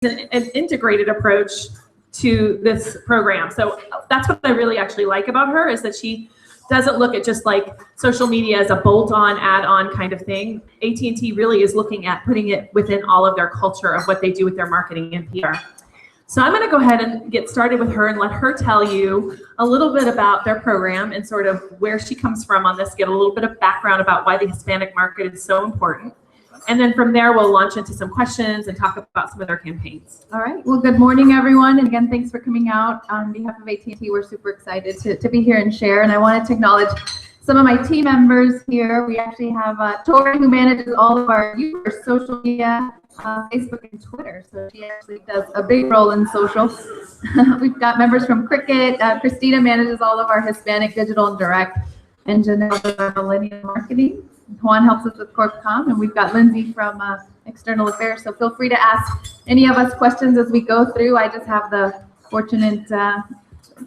an integrated approach to this program. So that's what I really actually like about her, is that she doesn't look at just like social media as a bolt-on, add-on kind of thing. AT&T really is looking at putting it within all of their culture of what they do with their marketing and PR. So I'm going to go ahead and get started with her and let her tell you a little bit about their program and sort of where she comes from on this, get a little bit of background about why the Hispanic market is so important. And then from there, we'll launch into some questions and talk about some of their campaigns. All right. Well, good morning, everyone. And again, thanks for coming out. On behalf of AT&T, we're super excited to be here and share. And I wanted to acknowledge some of my team members here. We actually have Tori, who manages all of our users, social media, Facebook and Twitter. So she actually does a big role in social. We've got members from Cricket. Cristina manages all of our Hispanic digital and direct. And Janelle does our millennial marketing. Juan helps us with CorpCom, and we've got Lindsay from External Affairs. So feel free to ask any of us questions as we go through. I just have the fortunate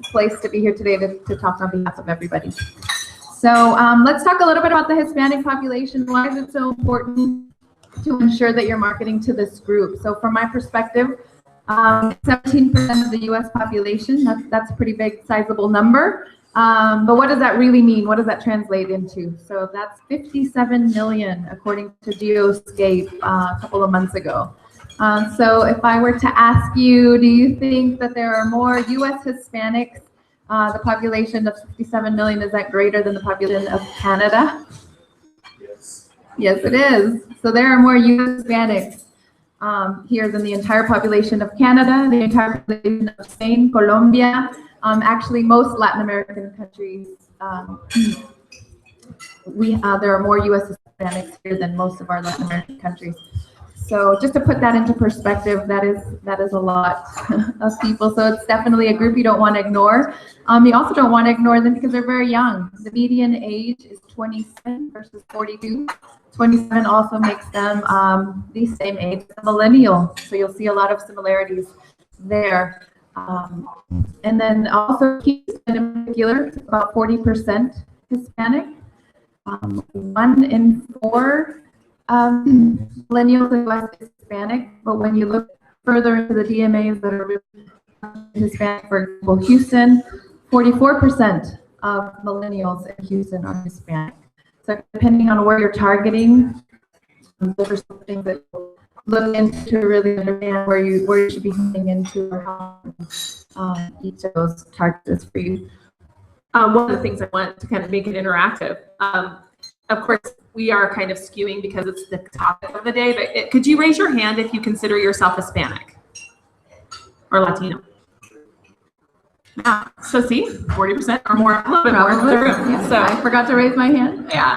place to be here today to talk on behalf of everybody. So let's talk a little bit about the Hispanic population. Why is it so important to ensure that you're marketing to this group? So from my perspective, 17% of the U.S. population, that's a pretty big, sizable number. But what does that really mean? What does that translate into? So that's 57 million, according to Geoscape a couple of months ago. So if I were to ask you, do you think that there are more U.S. Hispanics? The population of 57 million, is that greater than the population of Canada? Yes. Yes, it is. So there are more U.S. Hispanics here than the entire population of Canada, the entire population of Spain, Colombia. Actually, most Latin American countries, there are more U.S. Hispanics here than most of our Latin American countries. So just to put that into perspective, that is a lot of people. So it's definitely a group you don't want to ignore. You also don't want to ignore them because they're very young. The median age is 27 versus 42. 27 also makes them the same age as a millennial. So you'll see a lot of similarities there. And then also Houston in particular, about 40% Hispanic. 1 in 4 millennials in the West is Hispanic, but when you look further into the DMAs that are really Hispanic, for example, Houston, 44% of millennials in Houston are Hispanic. So depending on where you're targeting, those are some things that you'll look into to really understand where you should be heading into or how each of those targets is for you. One of the things I want to kind of make it interactive. Of course, we are kind of skewing because it's the topic of the day, but could you raise your hand if you consider yourself Hispanic or Latino? Yeah, so see, 40% or more, a little bit more in the room. Yeah, So I forgot to raise my hand. Yeah.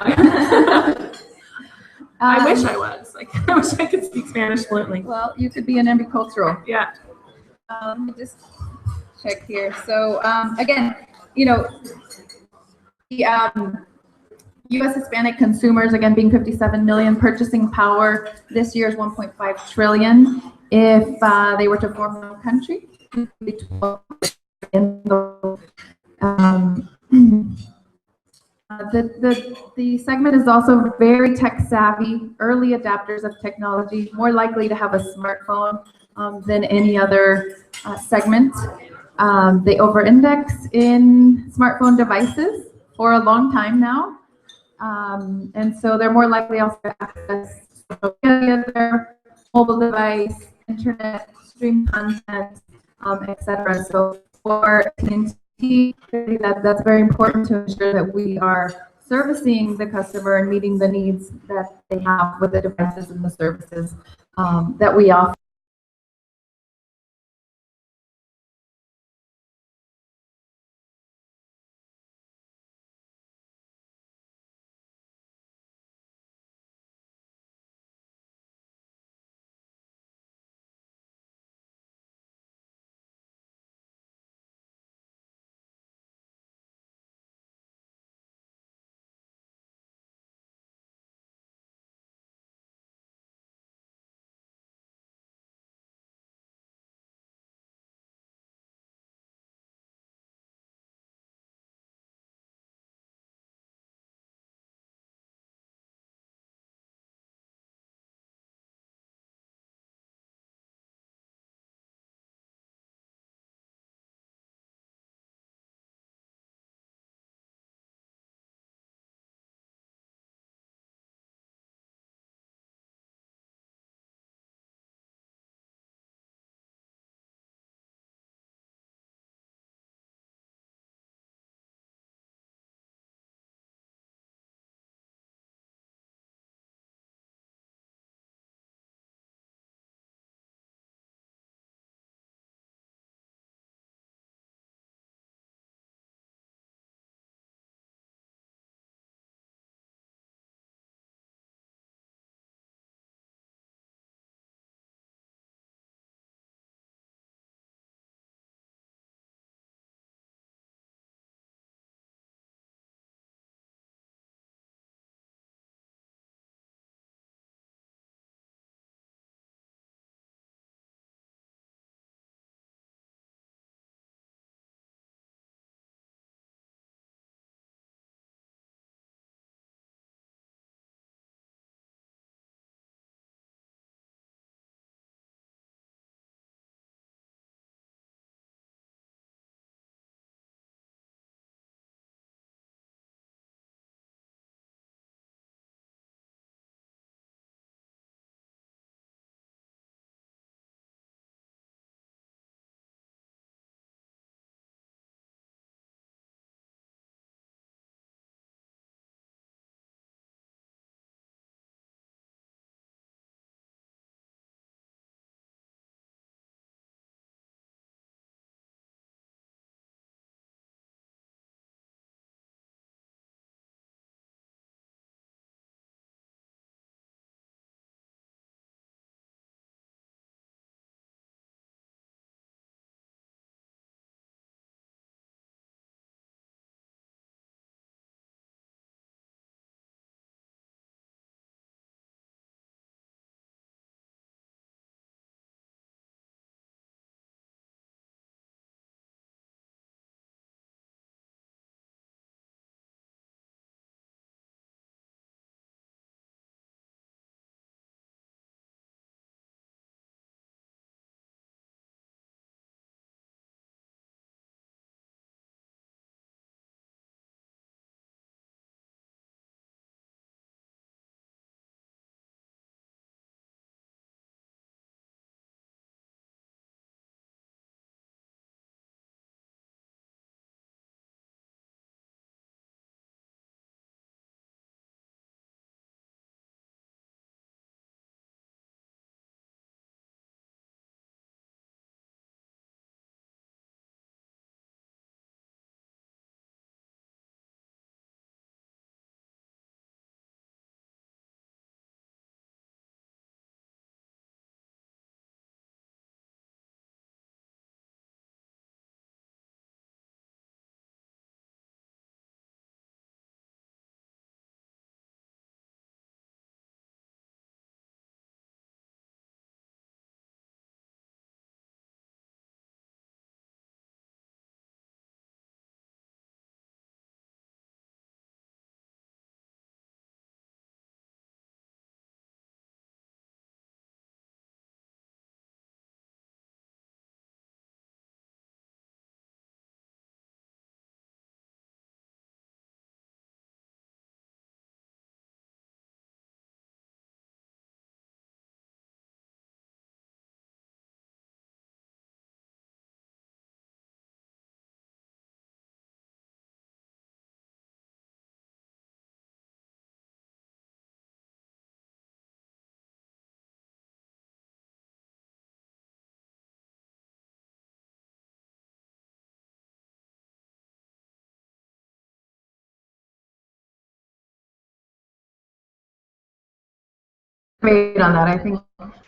I wish I was. Like, I wish I could speak Spanish fluently. Well, you could be an ambicultural. Yeah. Let me just check here. So again, you know, the U.S. Hispanic consumers, again, being 57 million, purchasing power this year is 1.5 trillion. If they were to form their own country, it would be 12 billion. The segment is also very tech savvy, early adapters of technology, more likely to have a smartphone than any other segment. They over-index in smartphone devices for a long time now. And so they're more likely also to access social media, their mobile device, internet, stream content, etc. So for AT&T, that's very important to ensure that we are servicing the customer and meeting the needs that they have with the devices and the services that we offer. debate on that. I think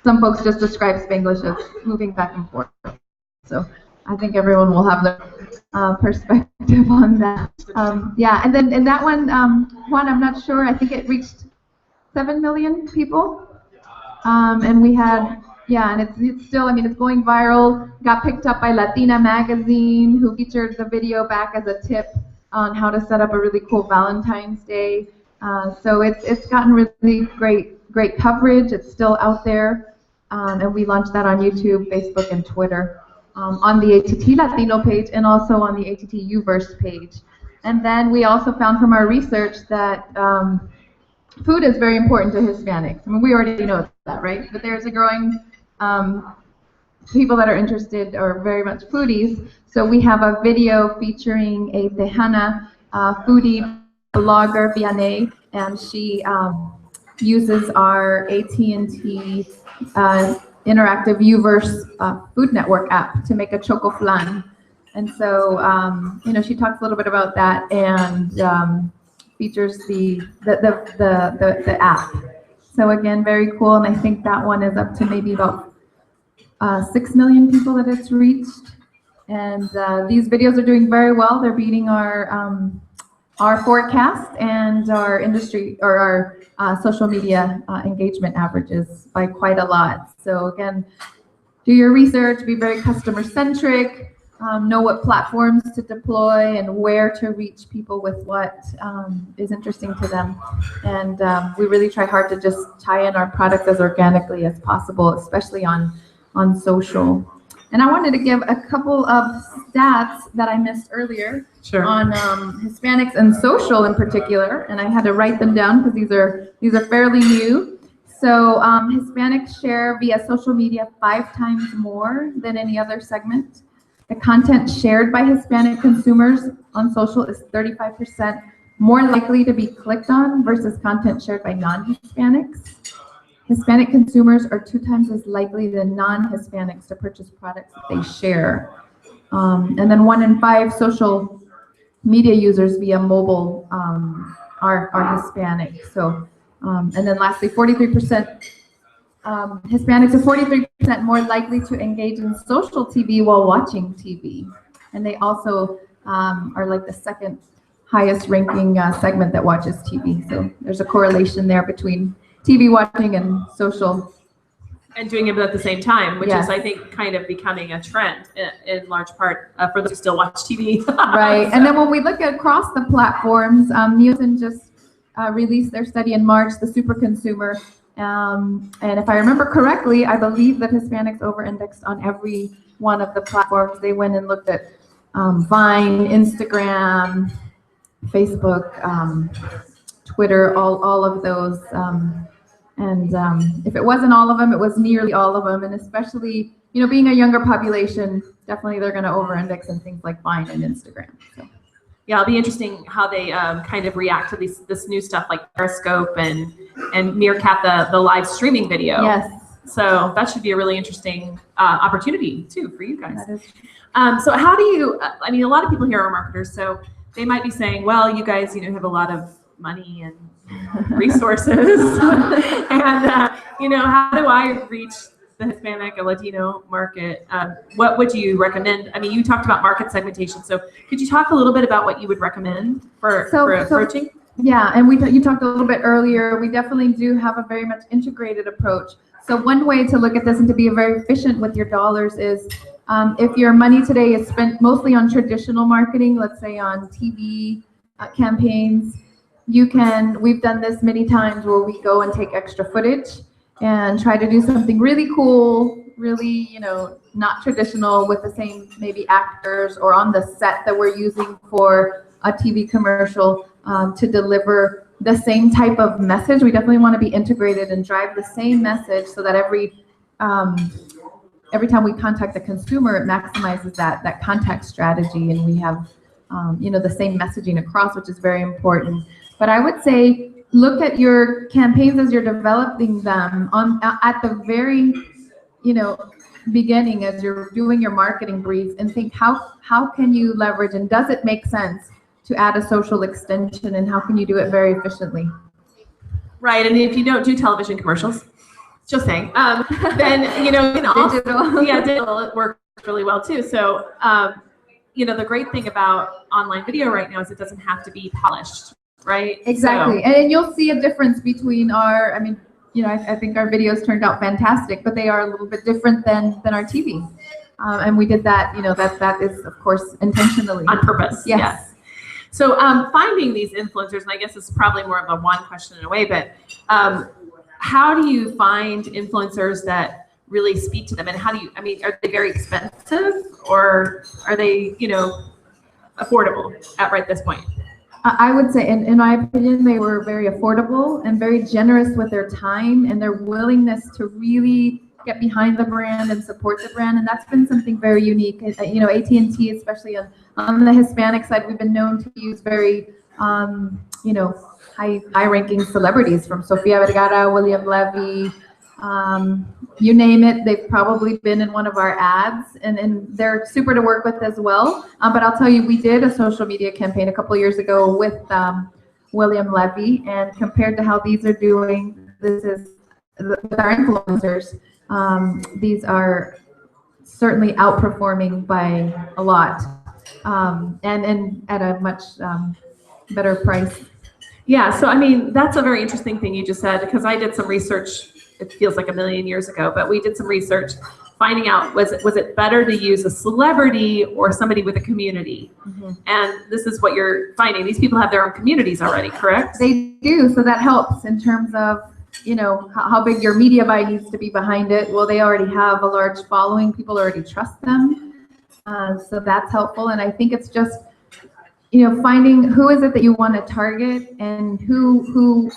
some folks just describe Spanglish as moving back and forth. So I think everyone will have their perspective on that. Yeah, and then in that one, Juan, I'm not sure. I think it reached 7 million people. And we had, yeah, and it's still, I mean, it's going viral. Got picked up by Latina Magazine, who featured the video back as a tip on how to set up a really cool Valentine's Day. So it's gotten really great coverage. It's still out there, and we launched that on YouTube, Facebook, and Twitter, on the AT&T Latino page, and also on the AT&T Uverse page. And then we also found from our research that food is very important to Hispanics. I mean, we already know that, right? But there's a growing people that are interested or very much foodies. So we have a video featuring a Tejana foodie blogger, Vianney, and she uses our AT&T interactive Uverse Food Network app to make a choco flan. And so, you know, she talks a little bit about that and features the app. So again, very cool, and I think that one is up to maybe about 6 million people that it's reached. And these videos are doing very well. They're beating our forecast and our industry or our social media engagement averages by quite a lot. So again, do your research, be very customer centric, know what platforms to deploy and where to reach people with what is interesting to them. And we really try hard to just tie in our products as organically as possible, especially on social. And I wanted to give a couple of stats that I missed earlier. Sure. On Hispanics and social in particular, and I had to write them down because these are fairly new. So Hispanics share via social media 5 times more than any other segment. The content shared by Hispanic consumers on social is 35% more likely to be clicked on versus content shared by non-Hispanics. Hispanic consumers are 2 times as likely than non-Hispanics to purchase products that they share. And then 1 in 5 social media users via mobile are Hispanic. So, and then lastly, 43%. Hispanics are 43% more likely to engage in social TV while watching TV. And they also are like the 2nd highest ranking segment that watches TV. So there's a correlation there between TV watching and social. And doing it at the same time, which Yes. is, I think, kind of becoming a trend in large part for those who still watch TV. Right. And then when we look at across the platforms, Nielsen just released their study in March, the super consumer. And if I remember correctly, I believe that Hispanics over-indexed on every one of the platforms. They went and looked at Vine, Instagram, Facebook, Twitter, all of those. And if it wasn't all of them, it was nearly all of them. And especially, you know, being a younger population, definitely they're going to over-index in things like Vine and Instagram. So. Yeah, it'll be interesting how they kind of react to this new stuff like Periscope and Meerkat, the live streaming video. Yes. So that should be a really interesting opportunity too for you guys. That is. So how do you? I mean, a lot of people here are marketers, so they might be saying, "Well, you guys, you know, have a lot of money and resources, and you know, how do I reach the Hispanic or Latino market? What would you recommend?" I mean, you talked about market segmentation, so could you talk a little bit about what you would recommend for approaching? Yeah, and you talked a little bit earlier. We definitely do have a very much integrated approach. So one way to look at this and to be very efficient with your dollars is if your money today is spent mostly on traditional marketing, let's say on TV campaigns, we've done this many times where we go and take extra footage and try to do something really cool, really, you know, not traditional with the same maybe actors or on the set that we're using for a TV commercial to deliver the same type of message. We definitely want to be integrated and drive the same message so that every time we contact the consumer, it maximizes that contact strategy, and we have you know, the same messaging across, which is very important. But I would say look at your campaigns as you're developing them at the very, you know, beginning as you're doing your marketing brief, and think how can you leverage, and does it make sense to add a social extension, and how can you do it very efficiently? Right, and if you don't do television commercials, just saying. Then you know, Digital. yeah, digital, it works really well too. So you know, the great thing about online video right now is it doesn't have to be polished, right? Exactly. So, And you'll see a difference between our, I mean, you know, I think our videos turned out fantastic, but they are a little bit different than our TV. And we did that, you know, that is, of course, intentionally. on purpose. Yes. So finding these influencers, and I guess it's probably more of a one question in a way, but how do you find influencers that really speak to them? And how do you, I mean, are they very expensive or are they, you know, affordable at right this point? I would say, in my opinion, they were very affordable and very generous with their time and their willingness to really get behind the brand and support the brand. And that's been something very unique. You know, AT&T, especially on the Hispanic side, we've been known to use very, you know, high-ranking celebrities from Sofia Vergara, William Levy, you name it, they've probably been in one of our ads, and they're super to work with as well. But I'll tell you, we did a social media campaign a couple of years ago with William Levy, and compared to how these are doing, this is with our influencers, these are certainly outperforming by a lot, and at a much better price. Yeah, so I mean, that's a very interesting thing you just said, because I did some research, it feels like a million years ago, but we did some research finding out, was it better to use a celebrity or somebody with a community? Mm-hmm. And this is what you're finding. These people have their own communities already, correct? They do, so that helps in terms of, you know, how big your media buy needs to be behind it. Well, they already have a large following. People already trust them. So that's helpful. And I think it's just, you know, finding who is it that you want to target, and who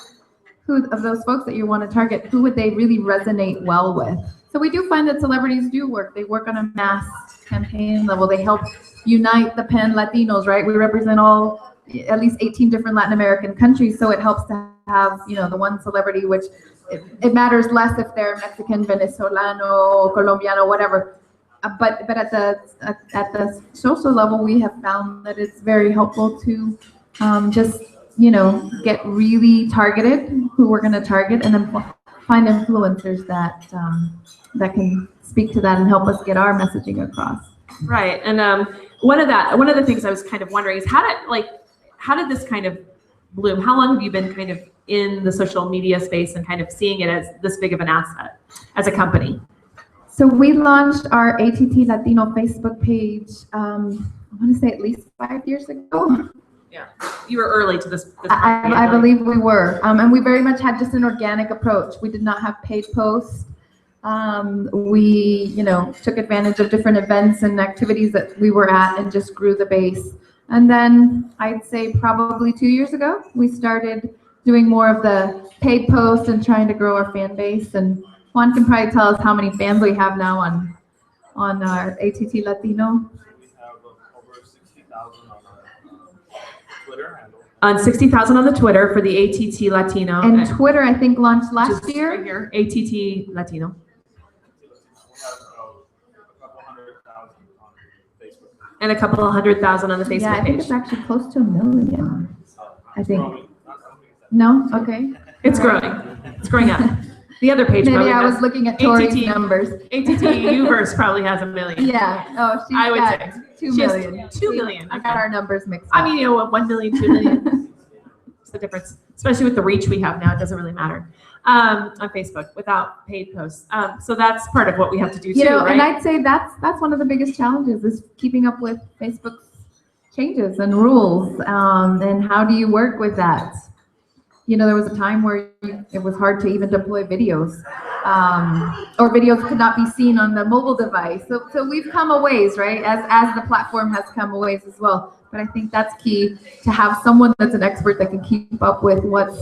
of those folks that you want to target, who would they really resonate well with. So we do find that celebrities do work. They work on a mass campaign level. They help unite the Pan Latinos, right? We represent at least 18 different Latin American countries. So it helps to have, you know, the one celebrity, which it matters less if they're Mexican, Venezolano, Colombiano, whatever. But at the social level, we have found that it's very helpful to just, you know, get really targeted who we're going to target, and then find influencers that can speak to that and help us get our messaging across. Right. And one of the things I was kind of wondering is how did this kind of bloom? How long have you been kind of in the social media space and kind of seeing it as this big of an asset as a company? So we launched our AT&T Latino Facebook page, I want to say at least 5 years ago. Yeah, you were early to this. I believe we were, and we very much had just an organic approach. We did not have paid posts. We, you know, took advantage of different events and activities that we were at and just grew the base. And then I'd say probably 2 years ago, we started doing more of the paid posts and trying to grow our fan base. And Juan can probably tell us how many fans we have now on our AT&T Latino. We have over 60,000 on our Twitter handle. On 60,000 on the Twitter for the AT&T Latino. And Twitter, I think, launched last year. Right here, AT&T Latino. We have a couple 100,000 on Facebook. And a couple of 100,000 on the Facebook Yeah, I think page. it's actually close to 1 million. I think. Growing, not something that- No? Okay. It's growing. It's growing up. The other page Maybe probably I has, was looking at Tori's AT&T numbers. AT&T Uverse probably has 1 million. Yeah. Oh, she's I would got say. 2 She has million. 2 million. I got our numbers mixed up. I mean, you know, 1 million, 2 million. It's the difference, especially with the reach we have now. It doesn't really matter on Facebook without paid posts. So that's part of what we have to do too, You know, right? and I'd say that's one of the biggest challenges is keeping up with Facebook's changes and rules. And how do you work with that? You know, there was a time where it was hard to even deploy videos, or videos could not be seen on the mobile device. So we've come a ways, right? As the platform has come a ways as well. But I think that's key, to have someone that's an expert that can keep up with what's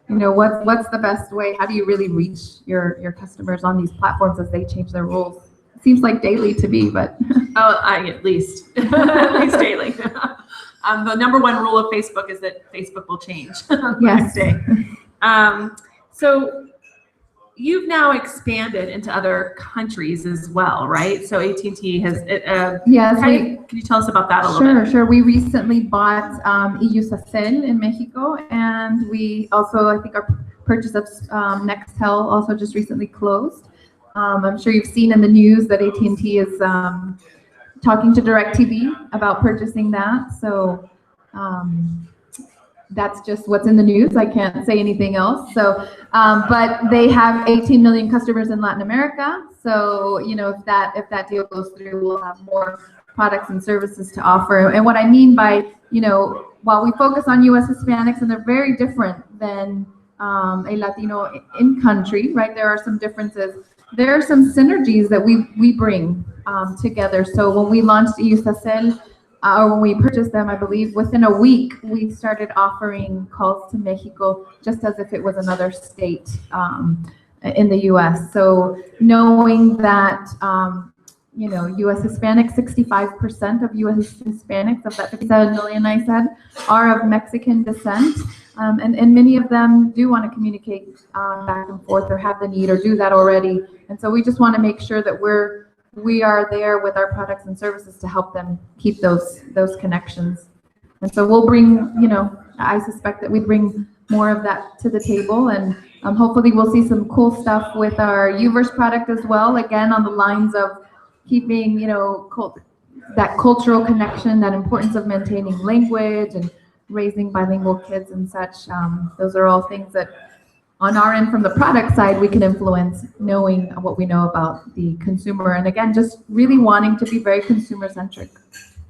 the best way. How do you really reach your customers on these platforms as they change their rules? It seems like daily to me, but At least at least daily. The number one rule of Facebook is that Facebook will change the next day. So you've now expanded into other countries as well, right? So AT&T has. yes, Can you tell us about that a little bit? Sure. We recently bought Iusacel in Mexico, and we also, I think, are purchase of Nextel also just recently closed. I'm sure you've seen in the news that AT&T is talking to DirecTV about purchasing that. So that's just what's in the news. I can't say anything else. So, but they have 18 million customers in Latin America. So, you know, if that deal goes through, we'll have more products and services to offer. And what I mean by, you know, while we focus on U.S. Hispanics, and they're very different than a Latino in country, right? There are some differences. There are some synergies that we bring together. So when we launched Iusacel, or when we purchased them, I believe within a week, we started offering calls to Mexico just as if it was another state in the U.S. So knowing that, you know, U.S. Hispanics, 65% of U.S. Hispanics, of that 57 million I said, are of Mexican descent. And many of them do want to communicate back and forth or have the need or do that already. And so we just want to make sure that we are there with our products and services to help them keep those connections. And so we'll bring, you know, I suspect that we bring more of that to the table, and hopefully we'll see some cool stuff with our Uverse product as well, again on the lines of keeping, you know, that cultural connection, that importance of maintaining language and raising bilingual kids and such. Those are all things that on our end from the product side we can influence, knowing what we know about the consumer, and again just really wanting to be very consumer centric.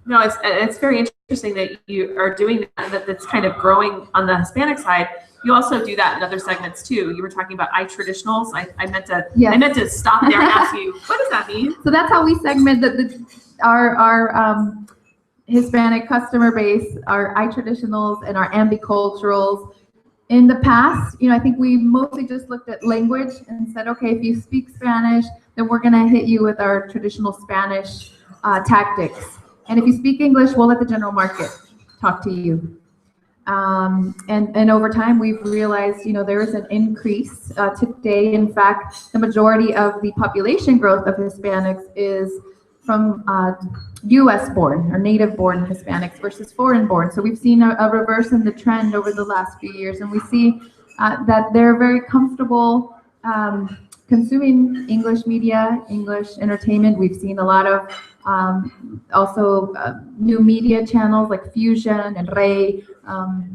No, it's very interesting that you are doing that. That's kind of growing on the Hispanic side. You also do that in other segments too. You were talking about iTradtionals. I meant to stop there and ask you, what does that mean? So that's how we segment our Hispanic customer base, our iTradtionals and our ambiculturals. In the past, you know, I think we mostly just looked at language and said, okay, if you speak Spanish, then we're going to hit you with our traditional Spanish tactics. And if you speak English, we'll let the general market talk to you. And over time, we've realized, you know, there is an increase today. In fact, the majority of the population growth of Hispanics is from U.S. born or native born Hispanics versus foreign born. So we've seen a reverse in the trend over the last few years, and we see that they're very comfortable consuming English media, English entertainment. We've seen a lot of also new media channels like Fusion and Ray.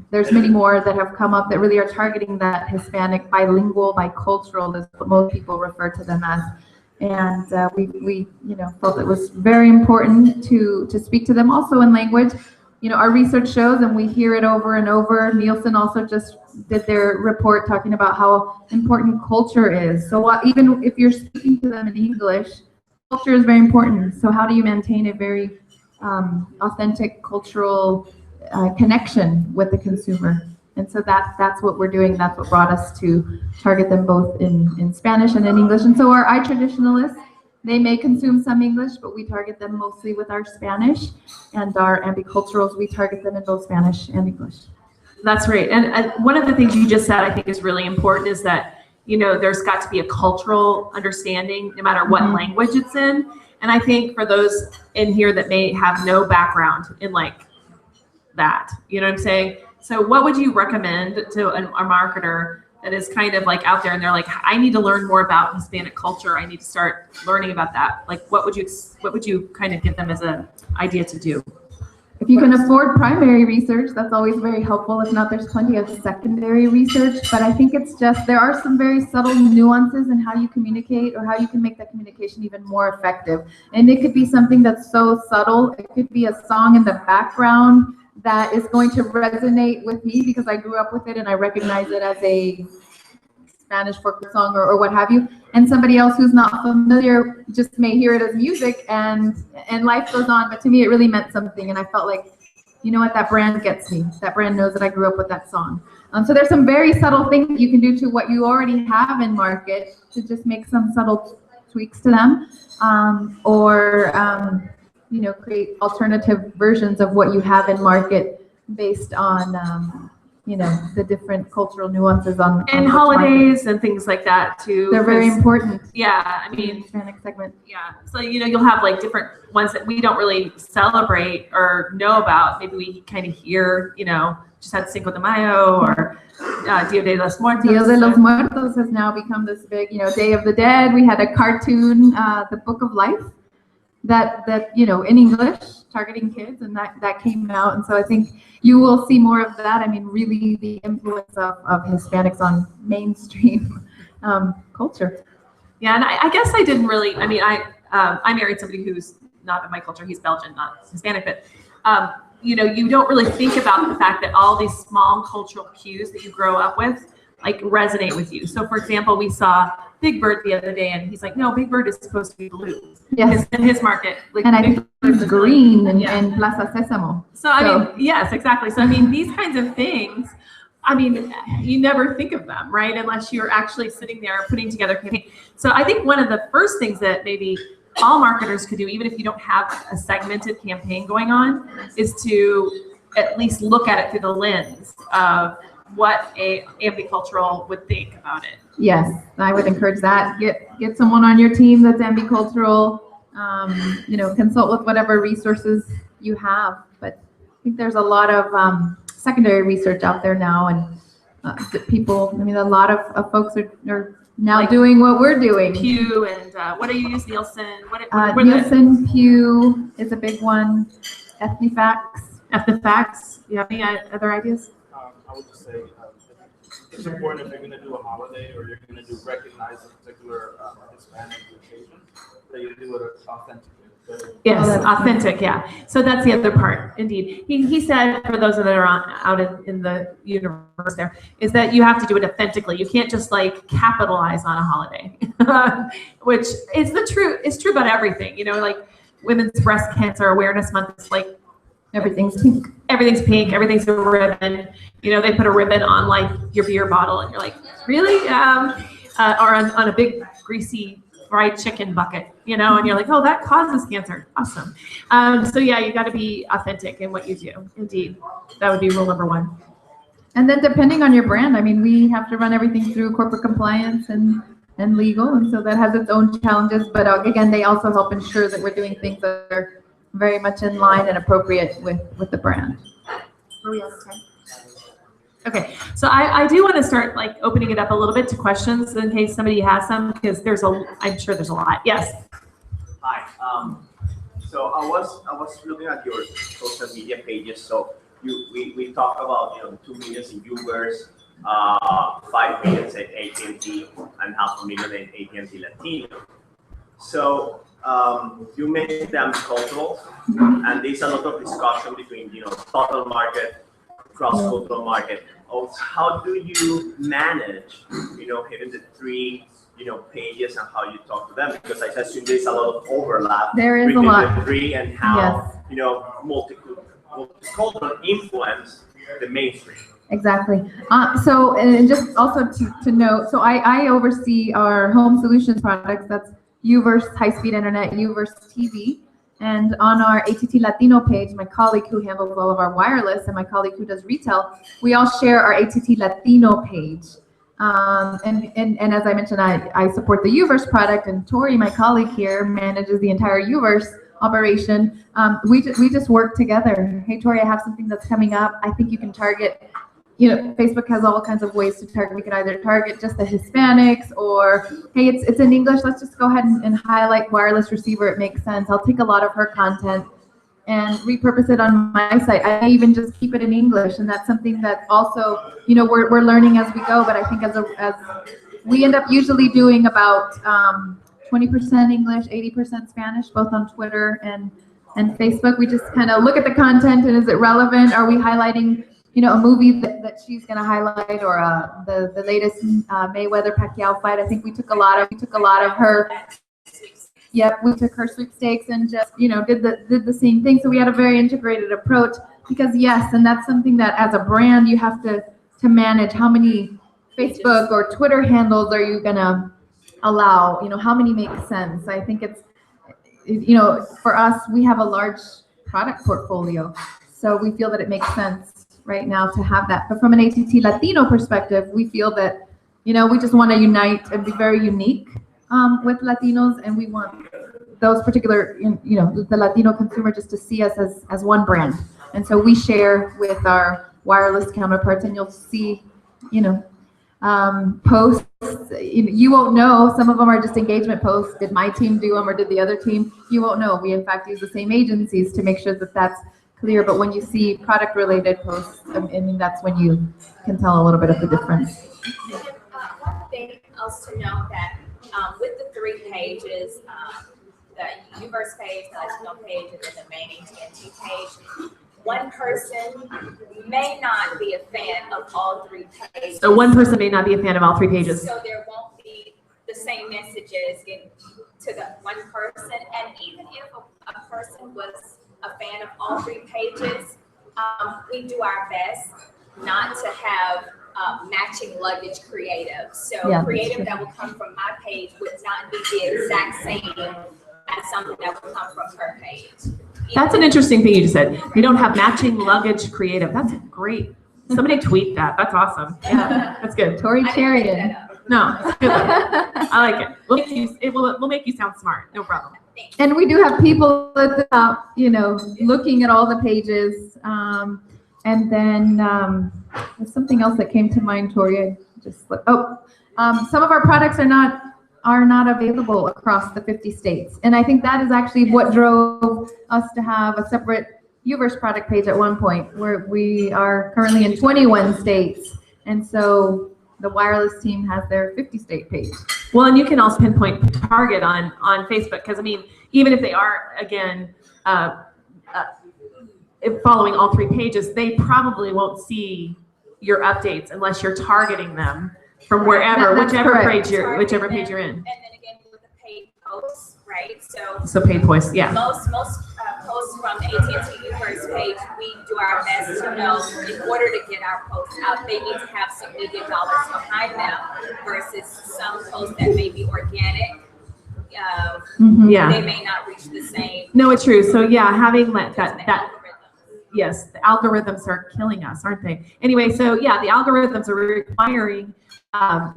There's many more that have come up that really are targeting that Hispanic, bilingual, bicultural is what most people refer to them as. And we you know, felt it was very important to speak to them also in language. You know, our research shows, and we hear it over and over. Nielsen also just did their report talking about how important culture is. So even if you're speaking to them in English, culture is very important. So how do you maintain a very authentic cultural connection with the consumer? And so that's what we're doing. That's what brought us to target them both in Spanish and in English. And so our iTradtionalists, they may consume some English, but we target them mostly with our Spanish. And our ambiculturals, we target them in both Spanish and English. That's right. And one of the things you just said I think is really important is that, you know, there's got to be a cultural understanding no matter what language it's in. And I think for those in here that may have no background in like that, you know what I'm saying? So what would you recommend to a marketer that is kind of like out there and they're like, I need to learn more about Hispanic culture. I need to start learning about that. Like, what would you kind of give them as an idea to do? If you can afford primary research, that's always very helpful. If not, there's plenty of secondary research. But I think it's just, there are some very subtle nuances in how you communicate or how you can make that communication even more effective. And it could be something that's so subtle. It could be a song in the background that is going to resonate with me because I grew up with it and I recognize it as a Spanish folk song or what have you. And somebody else who's not familiar just may hear it as music and life goes on. But to me, it really meant something. And I felt like, you know what, that brand gets me. That brand knows that I grew up with that song. So there's some very subtle things that you can do to what you already have in market to just make some subtle tweaks to them, you know, create alternative versions of what you have in market based on the different cultural nuances on and which holidays market. and things like that too. They're very important. Yeah, I in the mean, Hispanic segment. yeah. So you'll have like different ones that we don't really celebrate or know about. Maybe we kind of hear, just had Cinco de Mayo or Dia de los Muertos. Dia de los Muertos has now become this big, Day of the Dead. We had a cartoon, The Book of Life, that in English, targeting kids, and that came out. And so I think you will see more of that. I mean, really the influence of Hispanics on mainstream culture. Yeah, and I guess I didn't really. I mean, I married somebody who's not of my culture. He's Belgian, not Hispanic, but you don't really think about the fact that all these small cultural cues that you grow up with like resonate with you. So, for example, we saw Big Bird the other day, and he's like, "No, Big Bird is supposed to be blue." Yes. In his market, like, and I think it's green yeah. in Plaza Sésamo. So I mean, yes, exactly. So I mean, these kinds of things. I mean, you never think of them, right? Unless you're actually sitting there putting together campaign. So I think one of the first things that maybe all marketers could do, even if you don't have a segmented campaign going on, is to at least look at it through the lens of what a ambicultural would think about it. Yes, I would encourage that. Get someone on your team that's ambicultural. Consult with whatever resources you have. But I think there's a lot of secondary research out there now, and people. I mean, a lot of folks are now like doing what we're doing. Pew and what do you use? Nielsen. Nielsen, Pew is a big one. Ethnifax. You have any other ideas? I would just say it's important if you're going to do a holiday or you're going to recognize a particular Hispanic occasion that you do it authentically. Yes, authentic. Yeah. So that's the other part. Indeed, he said for those that are out in the universe, there is that you have to do it authentically. You can't just like capitalize on a holiday, which is true. It's true about everything. Like Women's Breast Cancer Awareness Month. It's like everything's pink. Everything's pink. Everything's a ribbon. They put a ribbon on like your beer bottle, and you're like, really? Or on a big greasy fried chicken bucket, and you're like, oh, that causes cancer. Awesome. So yeah, you got to be authentic in what you do. Indeed, that would be rule number one. And then depending on your brand, I mean, we have to run everything through corporate compliance and legal, and so that has its own challenges. But again, they also help ensure that we're doing things that are very much in line and appropriate with the brand. Oh, yes. Okay, so I do want to start like opening it up a little bit to questions in case somebody has some, because I'm sure there's a lot. Yes. Hi. So I was looking at your social media pages. So we talk about 2 million in users, 5 million at AT&T, and 500,000 in AT&T Latino. So you mentioned them cultural, and there's a lot of discussion between total market, cross-cultural market. How do you manage having the 3 pages and how you talk to them? Because I assume there's a lot of overlap between the 3 and how multicultural influence the mainstream. Exactly. So and just also to note, so I oversee our home solutions products. That's Uverse high-speed internet, Uverse TV. And on our AT&T Latino page, my colleague who handles all of our wireless and my colleague who does retail, we all share our AT&T Latino page. And as I mentioned, I support the Uverse product, and Tori, my colleague here, manages the entire Uverse operation. We just work together. Hey, Tori, I have something that's coming up. I think you can target. Facebook has all kinds of ways to target. We can either target just the Hispanics, or hey, it's in English. Let's just go ahead and highlight wireless receiver. It makes sense. I'll take a lot of her content and repurpose it on my site. I even just keep it in English, and that's something that also we're learning as we go. But I think as we end up usually doing about 20% English, 80% Spanish, both on Twitter and Facebook. We just kind of look at the content and is it relevant? Are we highlighting a movie that she's going to highlight, or the latest Mayweather Pacquiao fight? I think we took a lot of her. Yep, we took her sweepstakes and just did the same thing. So we had a very integrated approach, because yes, and that's something that as a brand you have to manage. How many Facebook or Twitter handles are you going to allow? How many make sense? I think it's for us, we have a large product portfolio, so we feel that it makes sense right now to have that. But from an AT&T Latino perspective, we feel that, we just want to unite and be very unique with Latinos, and we want those particular, the Latino consumer just to see us as one brand. And so we share with our wireless counterparts, and you'll see, posts. You won't know. Some of them are just engagement posts. Did my team do them or did the other team? You won't know. We in fact use the same agencies to make sure that that's clear. But when you see product-related posts, I mean, that's when you can tell a little bit of the difference. One thing else to note that with the 3 pages, the universe page, the Latino page, and then the main AT&T page, one person may not be a fan of all 3 pages. So one person may not be a fan of all 3 pages. So there won't be the same messages to the one person. And even if a person was a fan of all 3 pages, we do our best not to have matching luggage creative. So creative that will come from my page would not be the exact same as something that would come from her page. That's an interesting thing you just said. We don't have matching luggage creative. That's great. Somebody tweet that. That's awesome. Yeah, that's good. Tori Charian. No, it's good. I like it. We'll make you sound smart. No problem. And we do have people at the top, looking at all the pages. And then there's something else that came to mind, Tori. Some of our products are not available across the 50 states. And I think that is actually what drove us to have a separate Uverse product page at one point, where we are currently in 21 states. And so the wireless team has their 50-state page. Well, and you can also pinpoint target on Facebook, because I mean, even if they are, again, following all 3 pages, they probably won't see your updates unless you're targeting them from wherever, whichever page you're in. And then again, with the paid posts, right? So paid posts, yeah. Most posts from the AT&T Uverse page, we do our best to know in order to get our posts out, they need to have some media dollars behind them versus some posts that may be organic. They may not reach the same. No, it's true. So yeah, having that. Yes, the algorithms are killing us, aren't they? Anyway, so yeah, the algorithms are requiring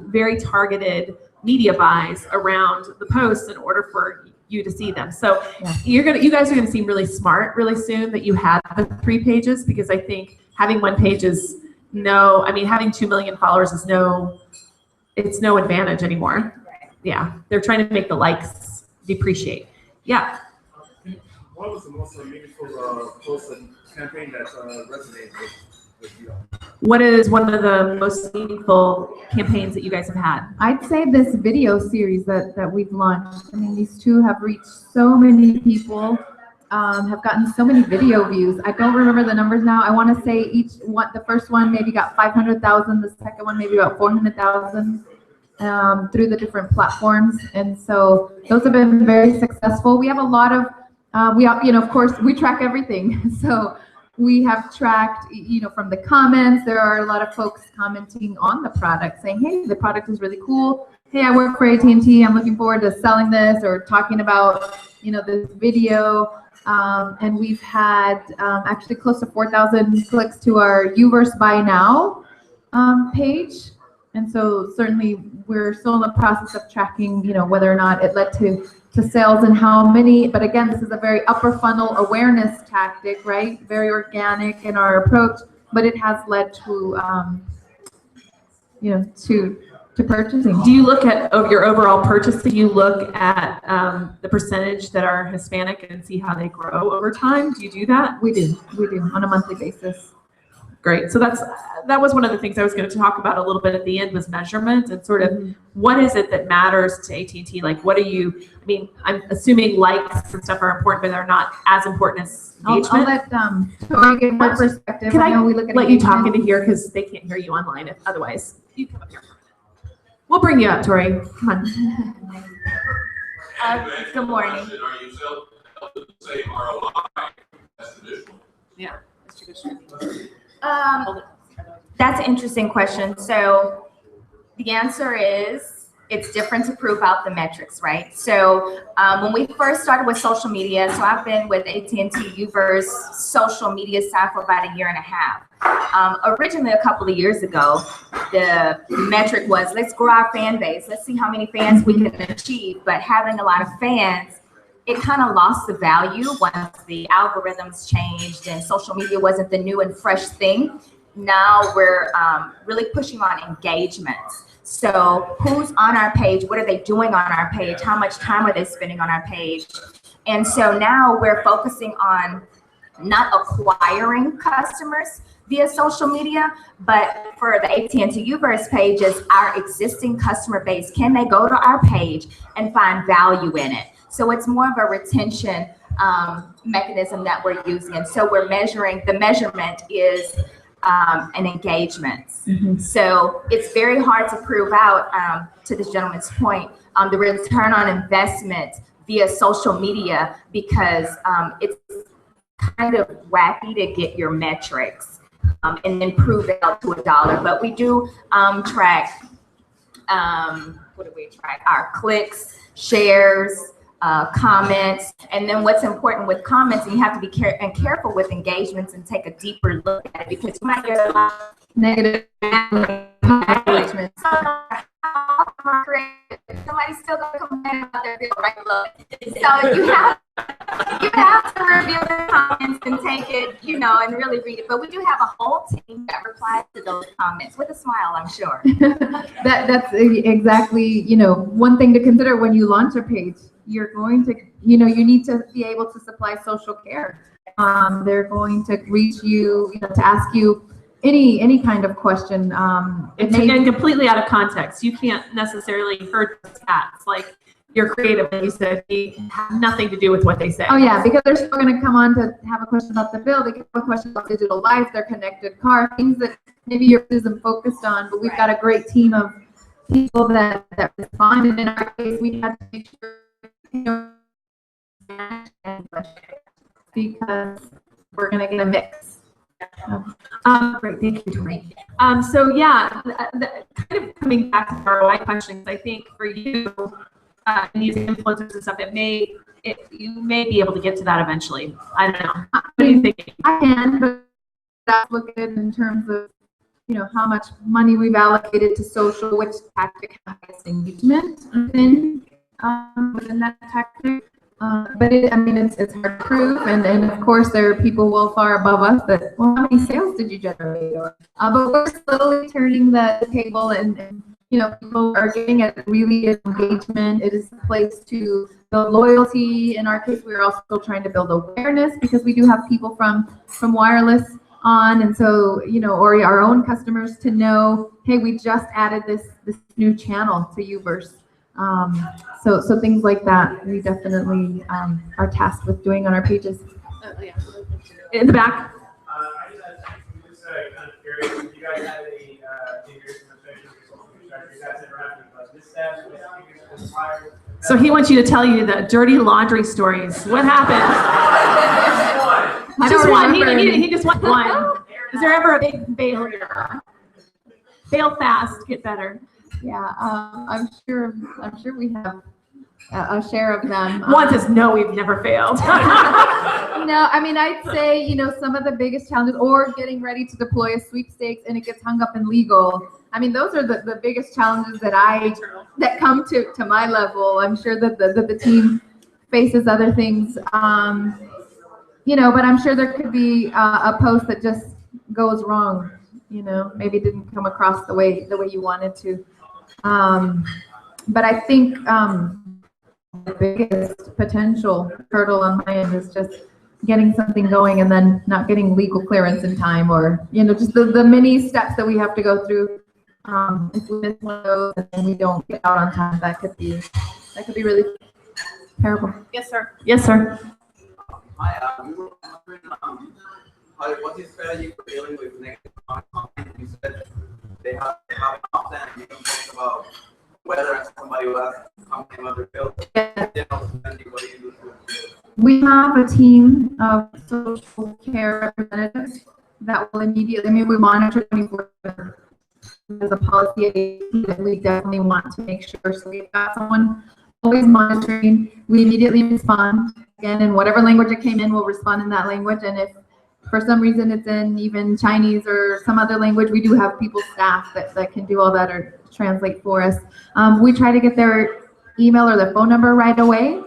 very targeted media buys around the posts in order for you to see them. So you guys are gonna seem really smart really soon that you have the 3 pages, because I think having 1 page is having 2 million followers is it's no advantage anymore. Yeah, they're trying to make the likes depreciate. Yeah. What was the most meaningful post and campaign that resonated with you? What is one of the most meaningful campaigns that you guys have had? I'd say this video series that we've launched. I mean, these 2 have reached so many people, have gotten so many video views. I don't remember the numbers now. I want to say the first one maybe got 500,000, the second one maybe about 400,000 through the different platforms. And so those have been very successful. We have a lot of of course, we track everything. So we have tracked, from the comments, there are a lot of folks commenting on the product saying, hey, the product is really cool. Hey, I work for AT&T. I'm looking forward to selling this, or talking about, this video. And we've had actually close to 4,000 clicks to our Uverse Buy Now page. And so certainly we're still in the process of tracking, whether or not it led to sales and how many. But again, this is a very upper funnel awareness tactic, right? Very organic in our approach, but it has led to, to purchasing. Do you look at your overall purchase? Do you look at the percentage that are Hispanic and see how they grow over time? Do you do that? We do on a monthly basis. Great. So that was one of the things I was going to talk about a little bit at the end, was measurement and sort of what is it that matters to AT&T? Like, I'm assuming likes and stuff are important, but they're not as important as engagement. I'll let Tori give her perspective. Can I we look at let you talk into here, because they can't hear you online otherwise. You come up here. We'll bring you up, Tori. Come on. Good morning. Are you selling the same ROI as traditional? Yeah. That's an interesting question. So the answer is it's different to prove out the metrics, right? So when we first started with social media, so I've been with AT&T Uverse social media side for about 1.5 years. Originally, a couple of years ago, the metric was, let's grow our fan base. Let's see how many fans we can achieve. But having a lot of fans, it kind of lost the value once the algorithms changed and social media wasn't the new and fresh thing. Now we're really pushing on engagements. So who's on our page? What are they doing on our page? How much time are they spending on our page? And so now we're focusing on not acquiring customers via social media, but for the AT&T Uverse pages, our existing customer base, can they go to our page and find value in it? So it's more of a retention mechanism that we're using. And so we're measuring, the measurement is an engagement. So it's very hard to prove out, to this gentleman's point, the return on investment via social media, because it's kind of wacky to get your metrics and then prove it out to $1. But we do track, what do we track? Our clicks, shares, comments, and then what's important with comments, and you have to be careful with engagements and take a deeper look at it, because you might get a lot of Negative engagements. Somebody's still going to complain about their bill, right? Look, so you have to review the comments and take it, you know, and really read it. But we do have a whole team that replies to those comments with a smile, I'm sure. That's exactly, you know, one thing to consider when you launch a page. You're going to, you know, you need to be able to supply social care. They're going to reach you, you know, to ask you any kind of question. And completely out of context. You can't necessarily hurt the stats. Like, you're creative, and you said they have nothing to do with what they say. Oh yeah, because they're still going to come on to have a question about the bill. They can have a question about digital life, their connected car, things that maybe your isn't focused on. But we've got a great team of people that respond. And in our case, we had to make sure, you know, because we're going to get a mix. Great, thank you, Tori. So yeah, kind of coming back to the ROI questions, I think for you and these influencers and stuff, you may be able to get to that eventually. I don't know. What do you think? I can, but that's look at it in terms of, you know, how much money we've allocated to social, which tactic has engagement within that tactic. But I mean, it's hard to prove, and of course there are people well far above us that, well, how many sales did you generate? But we're slowly turning the table, and you know, people are getting at really engagement. It is a place to build loyalty. In our case, we're also trying to build awareness, because we do have people from wireless on, and so, you know, or our own customers to know, hey, we just added this new channel to Uverse. So things like that, we definitely are tasked with doing on our pages. In the back. I just kind of curious, if you guys have any figures from the you guys ever have any missteps with figures from suppliers? So he wants you to tell you the dirty laundry stories. What happened? Just one. He just wants one. Is there ever a big failure? Fail fast, get better. Yeah, I'm sure we have a share of them. One says, no, we've never failed. No, I mean, I'd say, you know, some of the biggest challenges, or getting ready to deploy a sweepstakes and it gets hung up in legal. I mean, those are the biggest challenges that come to my level. I'm sure that the team faces other things, you know, but I'm sure there could be a post that just goes wrong, you know, maybe didn't come across the way you wanted to. But I think the biggest potential hurdle on my end is just getting something going and then not getting legal clearance in time, or, you know, just the many steps that we have to go through. If we miss one of those and we don't get out on time, that could be really terrible. Yes, sir. Yes, sir. Hi, we were wondering what's your strategy for dealing with negative comment? You said they have an option, and you can talk about whether somebody will ask comment about their bill. What do you do? We have a team of social care representatives that will immediately, I mean, we monitor 24/7. as a policy at AT&T that we definitely want to make sure. So we've got someone always monitoring. We immediately respond. Again, in whatever language it came in, we'll respond in that language. And if for some reason it's in even Chinese or some other language, we do have people staff that can do all that or translate for us. We try to get their email or their phone number right away.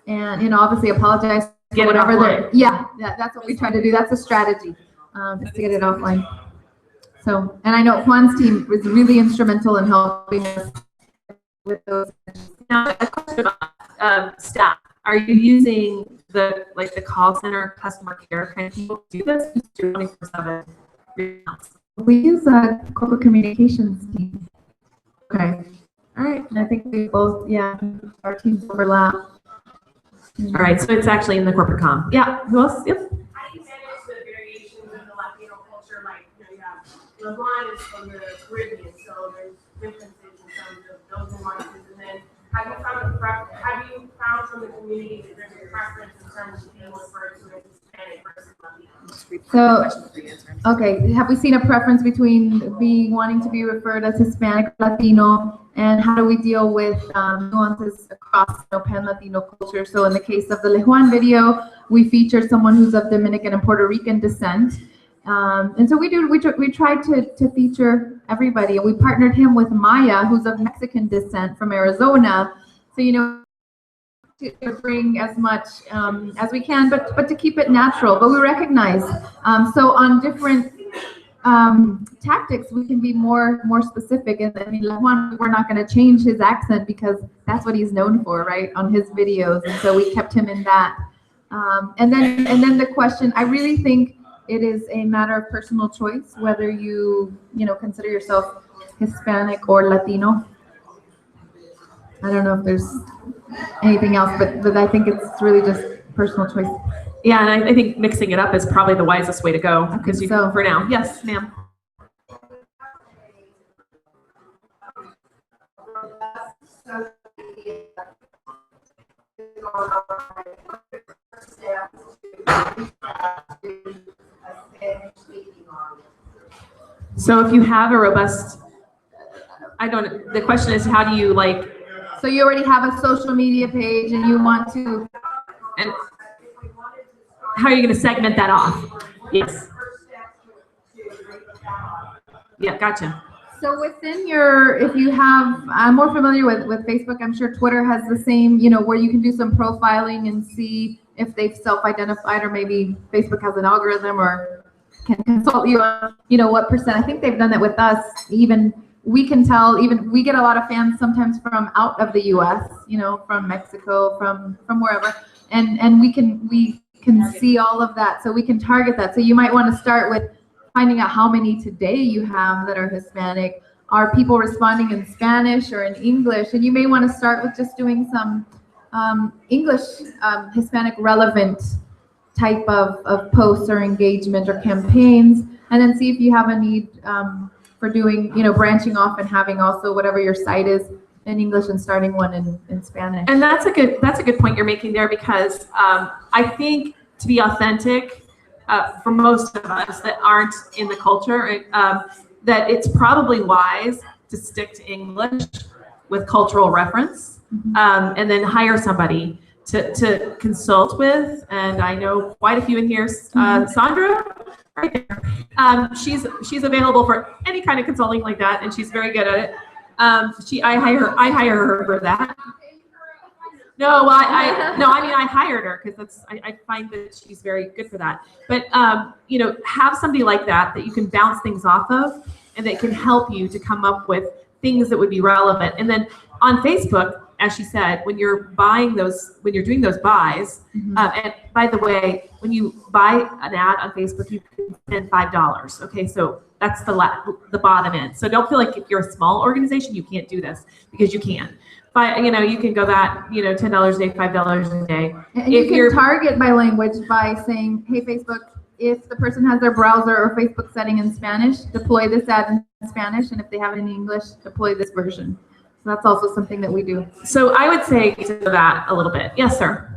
And, you know, obviously apologize. Get it whatever offline. That's what we try to do. That's a strategy, is to get it offline. So, and I know Juan's team was really instrumental in helping us with those. Now, a question about staff. Are you using the call center, customer care kind of people to do this? 24/7. We use a corporate communications team. Okay. All right. And I think we both, our teams overlap. All right. So it's actually in the corporate comm. Yeah. Who else? Yep. How do you manage the variations in the Latino culture? Like, you have LeBron is from the Caribbean, so there's differences in terms of those nuances. And then have you found from the community that there's a preference in terms of being referred to as Hispanic versus Latino? So, okay, have we seen a preference between wanting to be referred as Hispanic, Latino, and how do we deal with nuances across pan-Latino culture? So in the case of the Lejuan video, we feature someone who's of Dominican and Puerto Rican descent. And so we tried to feature everybody. We partnered him with Maya, who's of Mexican descent from Arizona. So, to bring as much as we can, but to keep it natural. But we recognize, so on different tactics, we can be more specific. And I mean, Lejuan, we're not going to change his accent because that's what he's known for, right, on his videos. And so we kept him in that. And then the question, I really think it is a matter of personal choice whether you consider yourself Hispanic or Latino. I don't know if there's anything else, but I think it's really just personal choice. Yeah, and I think mixing it up is probably the wisest way to go. Because for now. Yes, ma'am. So if you have a robust, the question is, how do you So you already have a social media page and you want to. And how are you going to segment that off? Yes. Yeah, gotcha. So within if you have, I'm more familiar with Facebook. I'm sure Twitter has the same, where you can do some profiling and see if they've self-identified, or maybe Facebook has an algorithm or can consult you on, what percent. I think they've done that with us. Even we can tell, we get a lot of fans sometimes from out of the US, from Mexico, from wherever. And we can see all of that. So we can target that. So you might want to start with finding out how many today you have that are Hispanic. Are people responding in Spanish or in English? And you may want to start with just doing some English Hispanic relevant type of posts or engagement or campaigns, and then see if you have a need for doing, branching off and having also whatever your site is in English and starting one in Spanish. And that's a good point you're making there, because I think to be authentic for most of us that aren't in the culture, that it's probably wise to stick to English with cultural reference, and then hire somebody to consult with. And I know quite a few in here. Sandra, right there. She's available for any kind of consulting like that, and she's very good at it. I hire her for that. No, well, I hired her because I find that she's very good for that. But have somebody like that you can bounce things off of, and that can help you to come up with things that would be relevant. And then on Facebook, as she said, when you're doing those buys, and by the way, when you buy an ad on Facebook, you can spend $5. Okay, so that's the bottom end. So don't feel like if you're a small organization, you can't do this, because you can. But you can go that $10 a day, $5 a day. And you can target by language by saying, hey, Facebook, if the person has their browser or Facebook setting in Spanish, deploy this ad in Spanish, and if they have it in English, deploy this version. So that's also something that we do. So I would say to that a little bit. Yes, sir.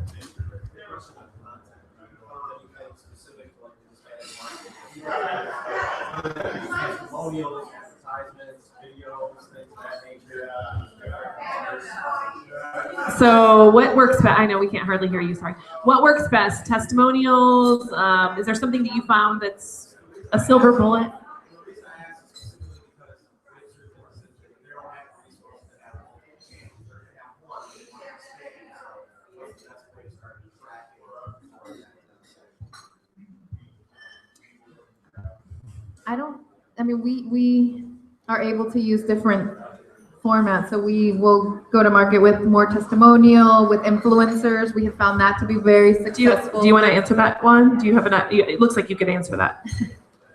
Testimonials, advertisements, So what works best? I know we can't hardly hear you, sorry. What works best? Testimonials? Is there something that you found that's a silver bullet? I mean, we are able to use different formats. So we will go to market with more testimonial, with influencers. We have found that to be very successful. Do you want to answer that one? Do you have it looks like you could answer that.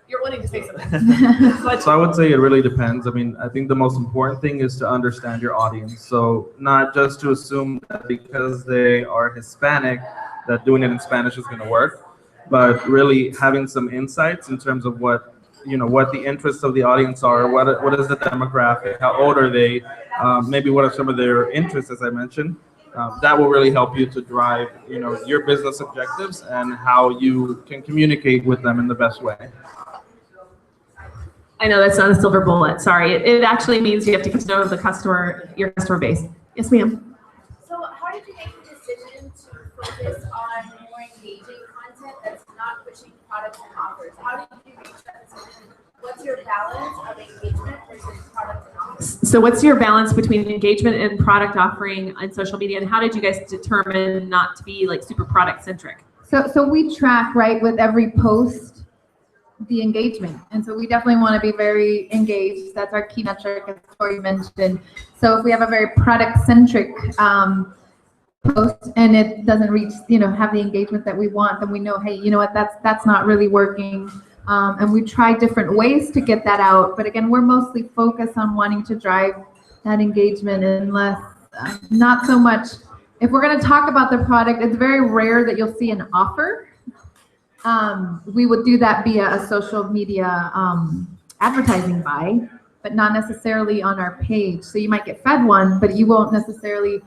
You're wanting to say something. So I would say it really depends. I mean, I think the most important thing is to understand your audience. So not just to assume that because they are Hispanic, that doing it in Spanish is going to work, but really having some insights in terms of what the interests of the audience are, what is the demographic, how old are they, maybe what are some of their interests, as I mentioned. That will really help you to drive, your business objectives and how you can communicate with them in the best way. I know that's not a silver bullet. Sorry. It actually means you have to get to know your customer base. Yes, ma'am. So how did you make the decision to focus on more engaging content that's not pushing products and offers? How did you reach that decision? What's your balance of engagement versus product and offers? So what's your balance between engagement and product offering on social media, and how did you guys determine not to be like super product centric? So we track, right, with every post, the engagement. And so we definitely want to be very engaged. That's our key metric, as Tori mentioned. So if we have a very product centric post and it doesn't reach, have the engagement that we want, then we know, hey, you know what, that's not really working. And we try different ways to get that out. But again, we're mostly focused on wanting to drive that engagement and less, not so much. If we're going to talk about the product, it's very rare that you'll see an offer. We would do that via a social media advertising buy, but not necessarily on our page. So you might get fed one, but you won't necessarily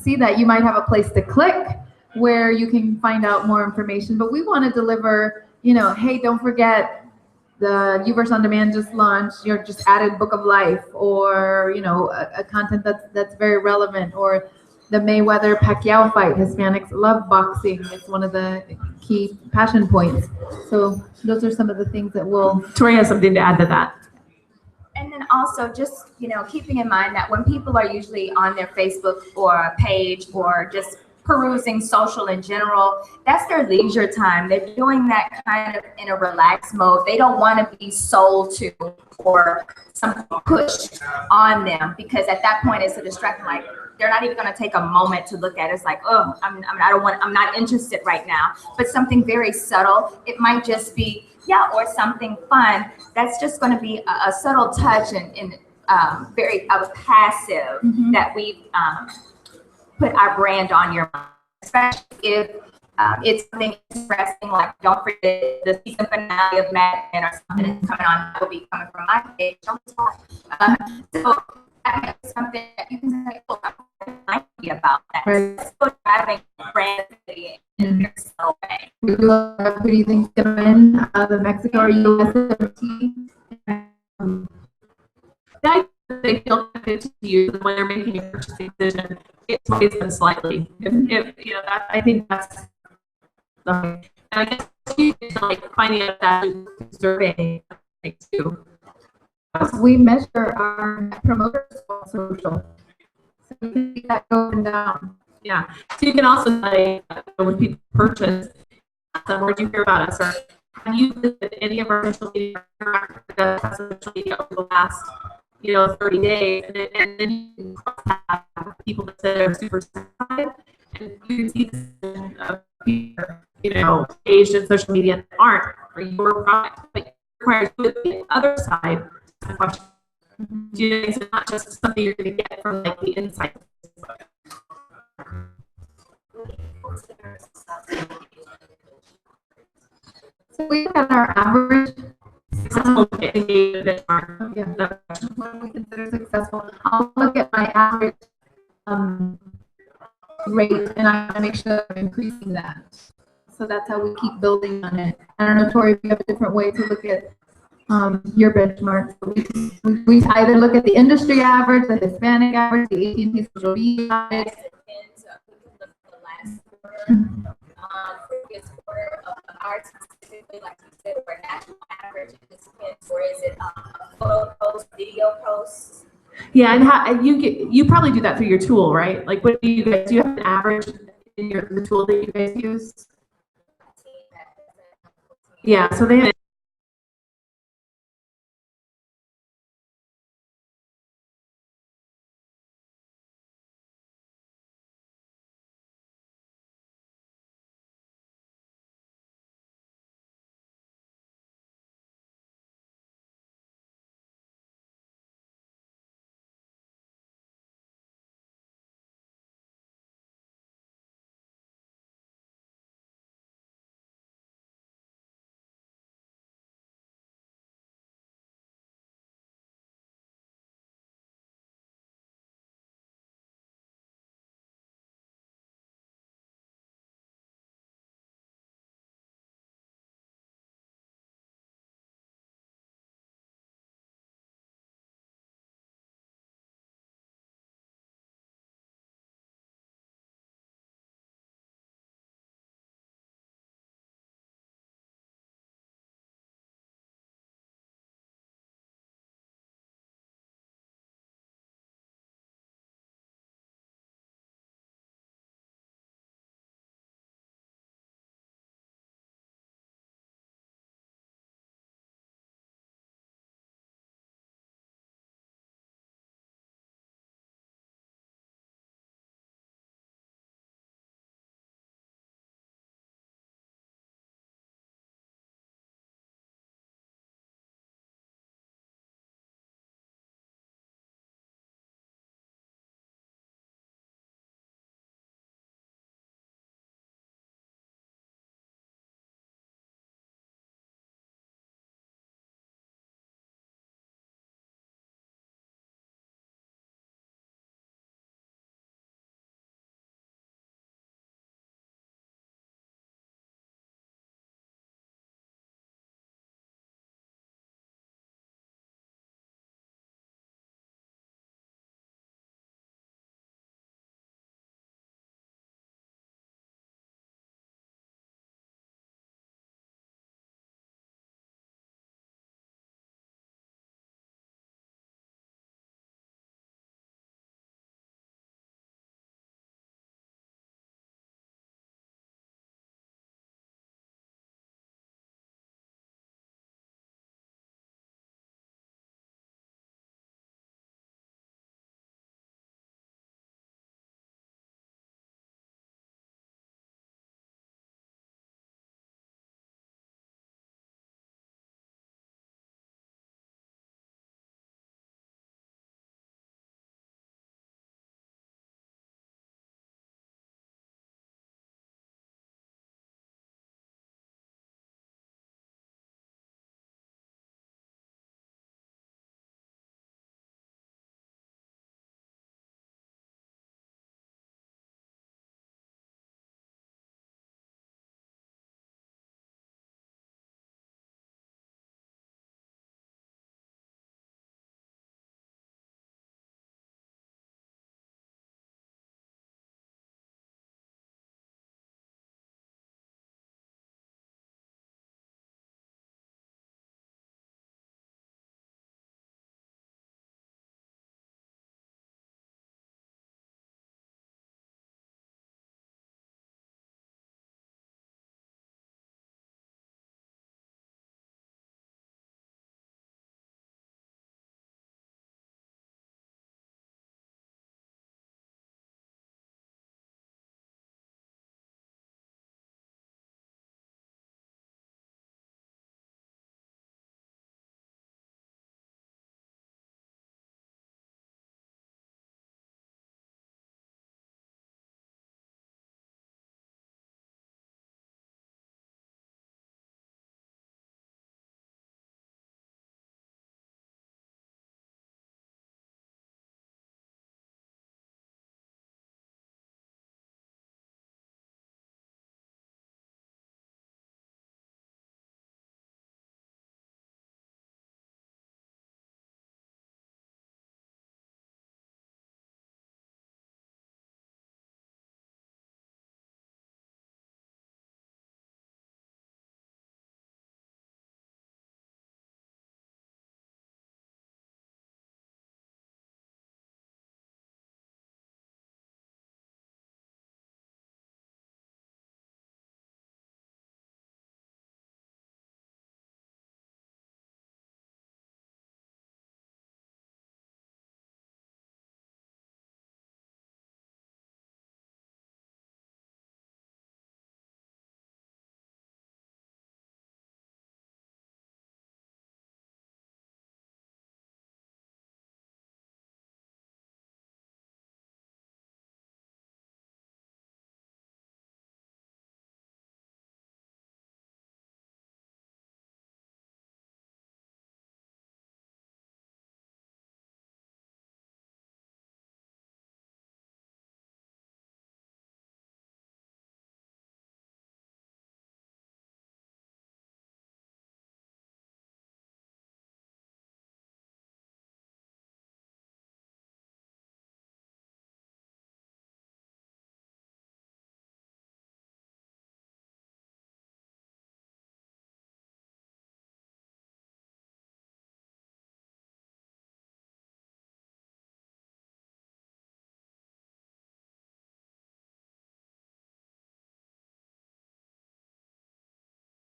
see that. You might have a place to click where you can find out more information. But we want to deliver, hey, don't forget the Uverse On Demand just launched, just added Book of Life, or, a content that's very relevant, or the Mayweather-Pacquiao fight. Hispanics love boxing. It's one of the key passion points. So those are some of the things that we'll... Tori has something to add to that. And then also just, keeping in mind that when people are usually on their Facebook or page or just perusing social in general, that's their leisure time. They're doing that kind of in a relaxed mode. They don't want to be sold to or something pushed on them, because at that point it's a distraction. Like, they're not even going to take a moment to look at it. It's like, oh, I'm not interested right now. But something very subtle, it might just be, or something fun. That's just going to be a subtle touch and very passive that we've put our brand on your mind, especially if it's something interesting, like don't forget the season finale of Mad Men or something is coming on, that will be coming from my page. So that is something that you can say, oh, I'm happy about that. Right. Still driving brand in your slow way. Who do you think is going to win, the Mexico or US team? They feel good to you when they're making a purchasing decision. It's always been slightly. I think that's. And I guess you like finding out that survey too. We measure our net promoter score on social, so we can see that going down. Yeah. So you can also say when people purchase, where do you hear about us, or have you visited any of our social media over the last 30 days, and then you can cross people that say they're super satisfied, and you can see this of people, engaged in social media that aren't for your product, but it requires you to the other side of the question. It's not just something you're going to get from like the insight. So we got our average. Successful benchmark. Yeah, what we consider successful. I'll look at my average rate, and I want to make sure I'm increasing that. So that's how we keep building on it. I don't know, Tori, if you have a different way to look at your benchmarks. We either look at the industry average, the Hispanic average, the AT&T social media average. previous quarter of ours specifically, like you said, or national average, it just depends, or is it photo posts, video posts? Yeah, and how you probably do that through your tool, right? Like, what do you guys, do you have an average in the tool that you guys use? Yeah, so they have